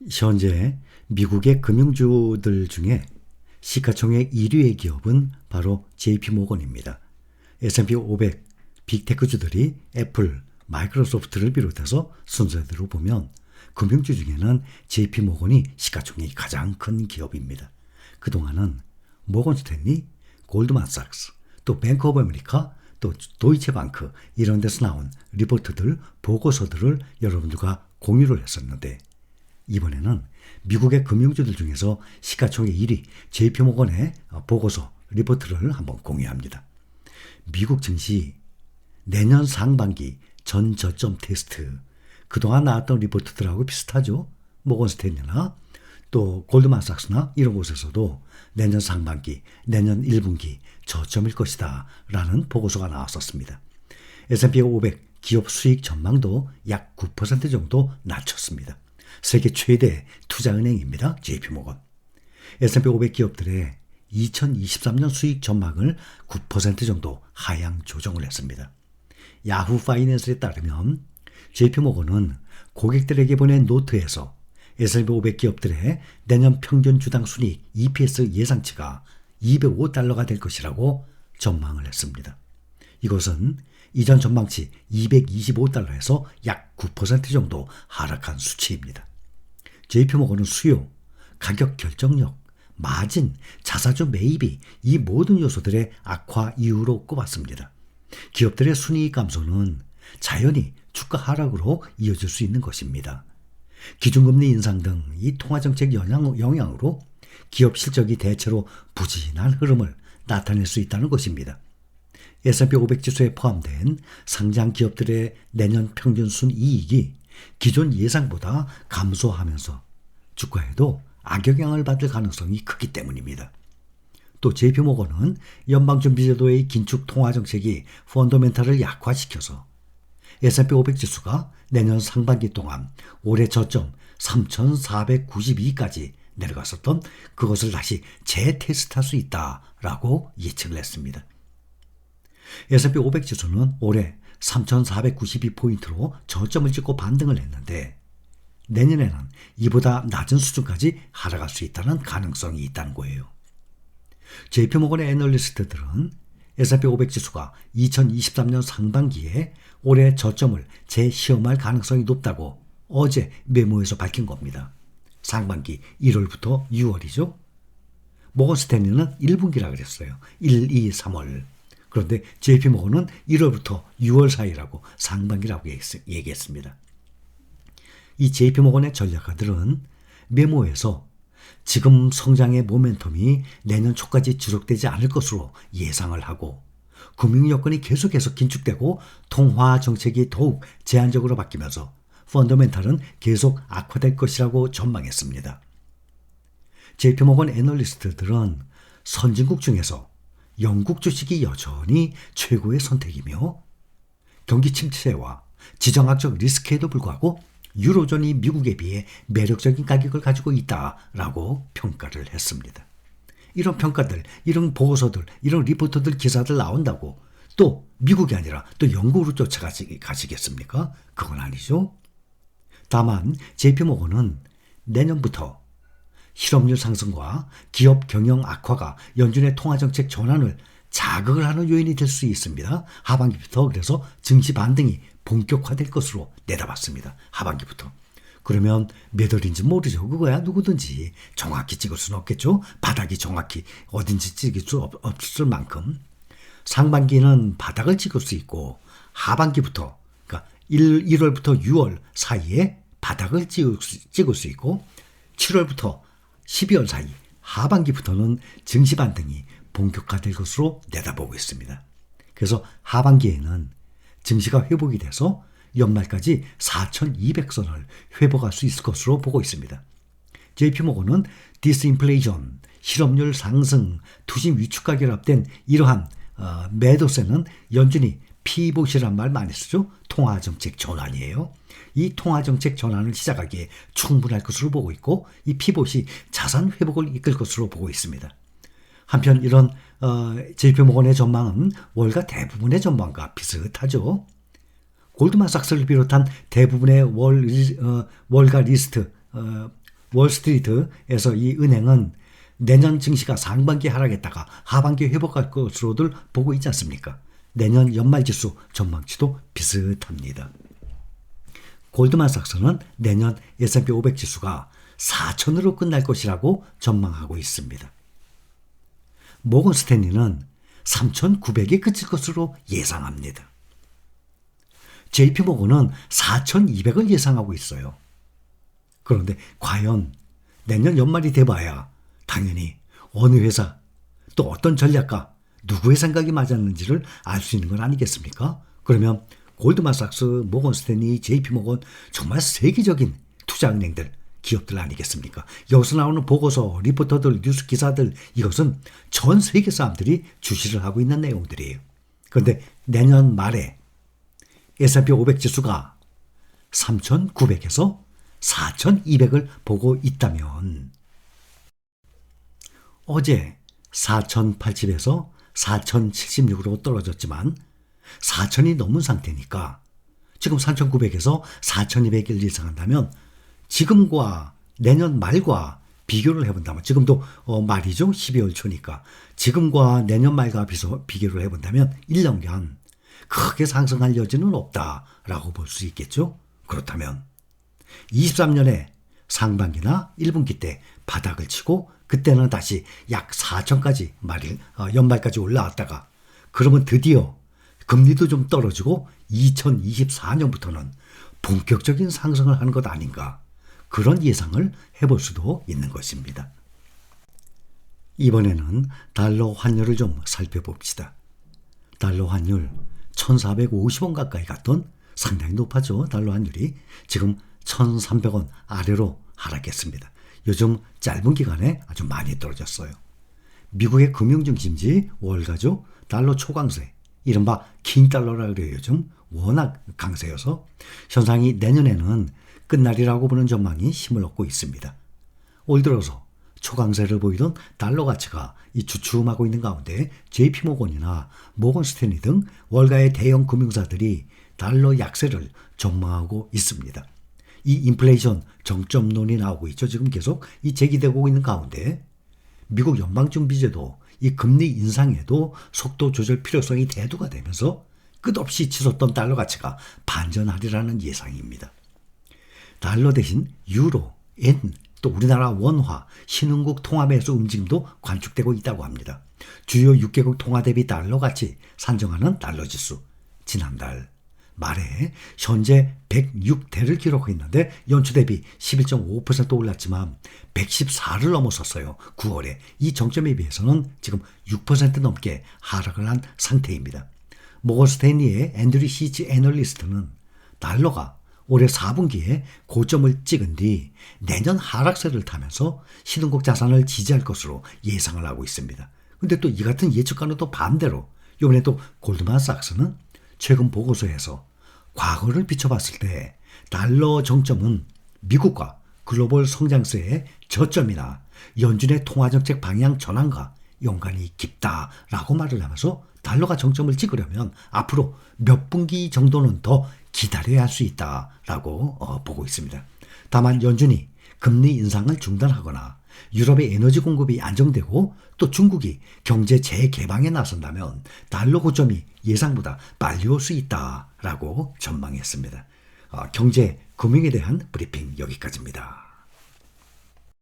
현재 미국의 금융주들 중에 시가총액 1위의 기업은 바로 JP모건입니다. S&P 500 빅테크주들이 애플, 마이크로소프트를 비롯해서 순서대로 보면 금융주 중에는 JP모건이 시가총액이 가장 큰 기업입니다. 그동안은 모건스탠리, 골드만삭스, 또 뱅크 오브 아메리카, 또 도이체방크 이런 데서 나온 리포트들, 보고서들을 여러분들과 공유를 했었는데 이번에는 미국의 금융주들 중에서 시가총액 1위 JP모건의 보고서, 리포트를 한번 공유합니다. 미국 증시 내년 상반기 전 저점 테스트, 그동안 나왔던 리포트들하고 비슷하죠. 모건스탠리나 또 골드만삭스나 이런 곳에서도 내년 상반기, 내년 1분기 저점일 것이다 라는 보고서가 나왔었습니다. S&P 500 기업 수익 전망도 약 9% 정도 낮췄습니다. 세계 최대 투자은행입니다. JP모건. S&P 500 기업들의 2023년 수익 전망을 9% 정도 하향 조정을 했습니다. 야후 파이낸스에 따르면 JP모건은 고객들에게 보낸 노트에서 S&P 500 기업들의 내년 평균 주당 순이익 EPS 예상치가 205달러가 될 것이라고 전망을 했습니다. 이것은 이전 전망치 225달러에서 약 9% 정도 하락한 수치입니다. JP모건은 수요, 가격 결정력, 마진, 자사주 매입이 이 모든 요소들의 악화 이유로 꼽았습니다. 기업들의 순이익 감소는 자연히 주가 하락으로 이어질 수 있는 것입니다. 기준금리 인상 등 이 통화정책 영향으로 기업 실적이 대체로 부진한 흐름을 나타낼 수 있다는 것입니다. S&P 500 지수에 포함된 상장 기업들의 내년 평균 순이익이 기존 예상보다 감소하면서 주가에도 악영향을 받을 가능성이 크기 때문입니다. 또 JP모건은 연방준비제도의 긴축 통화정책이 펀더멘탈을 약화시켜서 S&P 500 지수가 내년 상반기 동안 올해 저점 3,492까지 내려갔었던 그것을 다시 재테스트할 수 있다라고 예측을 했습니다. S&P 500 지수는 올해 3,492포인트로 저점을 찍고 반등을 했는데 내년에는 이보다 낮은 수준까지 하락할 수 있다는 가능성이 있다는 거예요. JP모건의 애널리스트들은 S&P 500 지수가 2023년 상반기에 올해 저점을 재시험할 가능성이 높다고 어제 메모에서 밝힌 겁니다. 상반기 1월부터 6월이죠. 모건스탠리는 1분기라 그랬어요. 1, 2, 3월. 그런데 JP모건은 1월부터 6월 사이라고 상반기라고 얘기했습니다. 이 JP모건의 전략가들은 메모에서 지금 성장의 모멘텀이 내년 초까지 지속되지 않을 것으로 예상을 하고 금융 여건이 계속해서 긴축되고 통화 정책이 더욱 제한적으로 바뀌면서 펀더멘탈은 계속 악화될 것이라고 전망했습니다. JP모건 애널리스트들은 선진국 중에서 영국 주식이 여전히 최고의 선택이며 경기 침체와 지정학적 리스크에도 불구하고 유로존이 미국에 비해 매력적인 가격을 가지고 있다라고 평가를 했습니다. 이런 평가들, 이런 보고서들, 이런 리포터들, 기사들 나온다고 또 미국이 아니라 또 영국으로 쫓아가시겠습니까? 그건 아니죠. 다만 JP모건은 내년부터 실업률 상승과 기업 경영 악화가 연준의 통화정책 전환을 자극을 하는 요인이 될 수 있습니다. 하반기부터 그래서 증시 반등이 본격화될 것으로 내다봤습니다. 하반기부터. 그러면 몇 월인지 모르죠. 그거야 누구든지 정확히 찍을 수는 없겠죠. 바닥이 정확히 어딘지 찍을 수 없을 만큼 상반기는 바닥을 찍을 수 있고 하반기부터 그러니까 1월부터 6월 사이에 바닥을 찍을 수 있고 7월부터 12월 사이 하반기부터는 증시 반등이 본격화될 것으로 내다보고 있습니다. 그래서 하반기에는 증시가 회복이 돼서 연말까지 4,200선을 회복할 수 있을 것으로 보고 있습니다. JP모건은 디스인플레이션, 실업률 상승, 투심 위축과 결합된 이러한 매도세는 연준이 피봇이란 말 많이 쓰죠. 통화정책 전환이에요. 이 통화정책 전환을 시작하기에 충분할 것으로 보고 있고 이 피봇이 자산 회복을 이끌 것으로 보고 있습니다. 한편 이런 JP모건의 전망은 월가 대부분의 전망과 비슷하죠. 골드만삭스를 비롯한 대부분의 월가 리스트 월스트리트에서 이 은행은 내년 증시가 상반기에 하락했다가 하반기에 회복할 것으로들 보고 있지 않습니까? 내년 연말지수 전망치도 비슷합니다. 골드만삭스는 내년 S&P 500 지수가 4,000으로 끝날 것이라고 전망하고 있습니다. 모건 스탠리는 3,900에 그칠 것으로 예상합니다. JP모건은 4,200을 예상하고 있어요. 그런데 과연 내년 연말이 돼봐야 당연히 어느 회사 또 어떤 전략가 누구의 생각이 맞았는지를 알 수 있는 건 아니겠습니까? 그러면 골드만삭스, 모건 스탠리, JP모건 정말 세계적인 투자은행들, 기업들 아니겠습니까? 여기서 나오는 보고서, 리포터들, 뉴스 기사들 이것은 전 세계 사람들이 주시를 하고 있는 내용들이에요. 그런데 내년 말에 S&P 500 지수가 3,900에서 4,200을 보고 있다면 어제 4,080에서 4,076으로 떨어졌지만 4,000이 넘은 상태니까 지금 3,900에서 4,200을 예상한다면 지금과 내년 말과 비교를 해본다면 지금도 말이죠. 12월 초니까 지금과 내년 말과 비교를 해본다면 1년간 크게 상승할 여지는 없다라고 볼 수 있겠죠. 그렇다면 23년에 상반기나 1분기 때 바닥을 치고 그때는 다시 약 4천까지 연말까지 올라왔다가 그러면 드디어 금리도 좀 떨어지고 2024년부터는 본격적인 상승을 하는 것 아닌가 그런 예상을 해볼 수도 있는 것입니다. 이번에는 달러 환율을 좀 살펴봅시다. 달러 환율 1,450원 가까이 갔던 상당히 높았죠. 달러 환율이 지금 1,300원 아래로 하락했습니다. 요즘 짧은 기간에 아주 많이 떨어졌어요. 미국의 금융중심지 월가죠. 달러 초강세, 이른바 킹달러라 그래요. 요즘 워낙 강세여서 현상이 내년에는 끝날이라고 보는 전망이 힘을 얻고 있습니다. 올 들어서 초강세를 보이던 달러 가치가 이 주춤하고 있는 가운데 JP모건이나 모건 스탠리 등 월가의 대형 금융사들이 달러 약세를 전망하고 있습니다. 이 인플레이션 정점론이 나오고 있죠. 지금 계속 이 제기되고 있는 가운데 미국 연방준비제도 이 금리 인상에도 속도 조절 필요성이 대두가 되면서 끝없이 치솟던 달러 가치가 반전하리라는 예상입니다. 달러 대신 유로, 엔, 또 우리나라 원화, 신흥국 통화매수 움직임도 관측되고 있다고 합니다. 주요 6개국 통화 대비 달러 가치 산정하는 달러 지수 지난달 말에 현재 106대를 기록했는데 연초 대비 11.5% 올랐지만 114를 넘어섰어요. 9월에 이 정점에 비해서는 지금 6% 넘게 하락을 한 상태입니다. 모건 스탠리의 앤드류 시치 애널리스트는 달러가 올해 4분기에 고점을 찍은 뒤 내년 하락세를 타면서 신흥국 자산을 지지할 것으로 예상을 하고 있습니다. 근데 또 이 같은 예측과는 또 반대로 이번에 또 골드만삭스는 최근 보고서에서 과거를 비춰봤을 때 달러 정점은 미국과 글로벌 성장세의 저점이나 연준의 통화정책 방향 전환과 연관이 깊다라고 말을 하면서 달러가 정점을 찍으려면 앞으로 몇 분기 정도는 더 기다려야 할 수 있다라고 보고 있습니다. 다만 연준이 금리 인상을 중단하거나 유럽의 에너지 공급이 안정되고 또 중국이 경제 재개방에 나선다면 달러 고점이 예상보다 빨리 올 수 있다라고 전망했습니다. 경제, 금융에 대한 브리핑 여기까지입니다.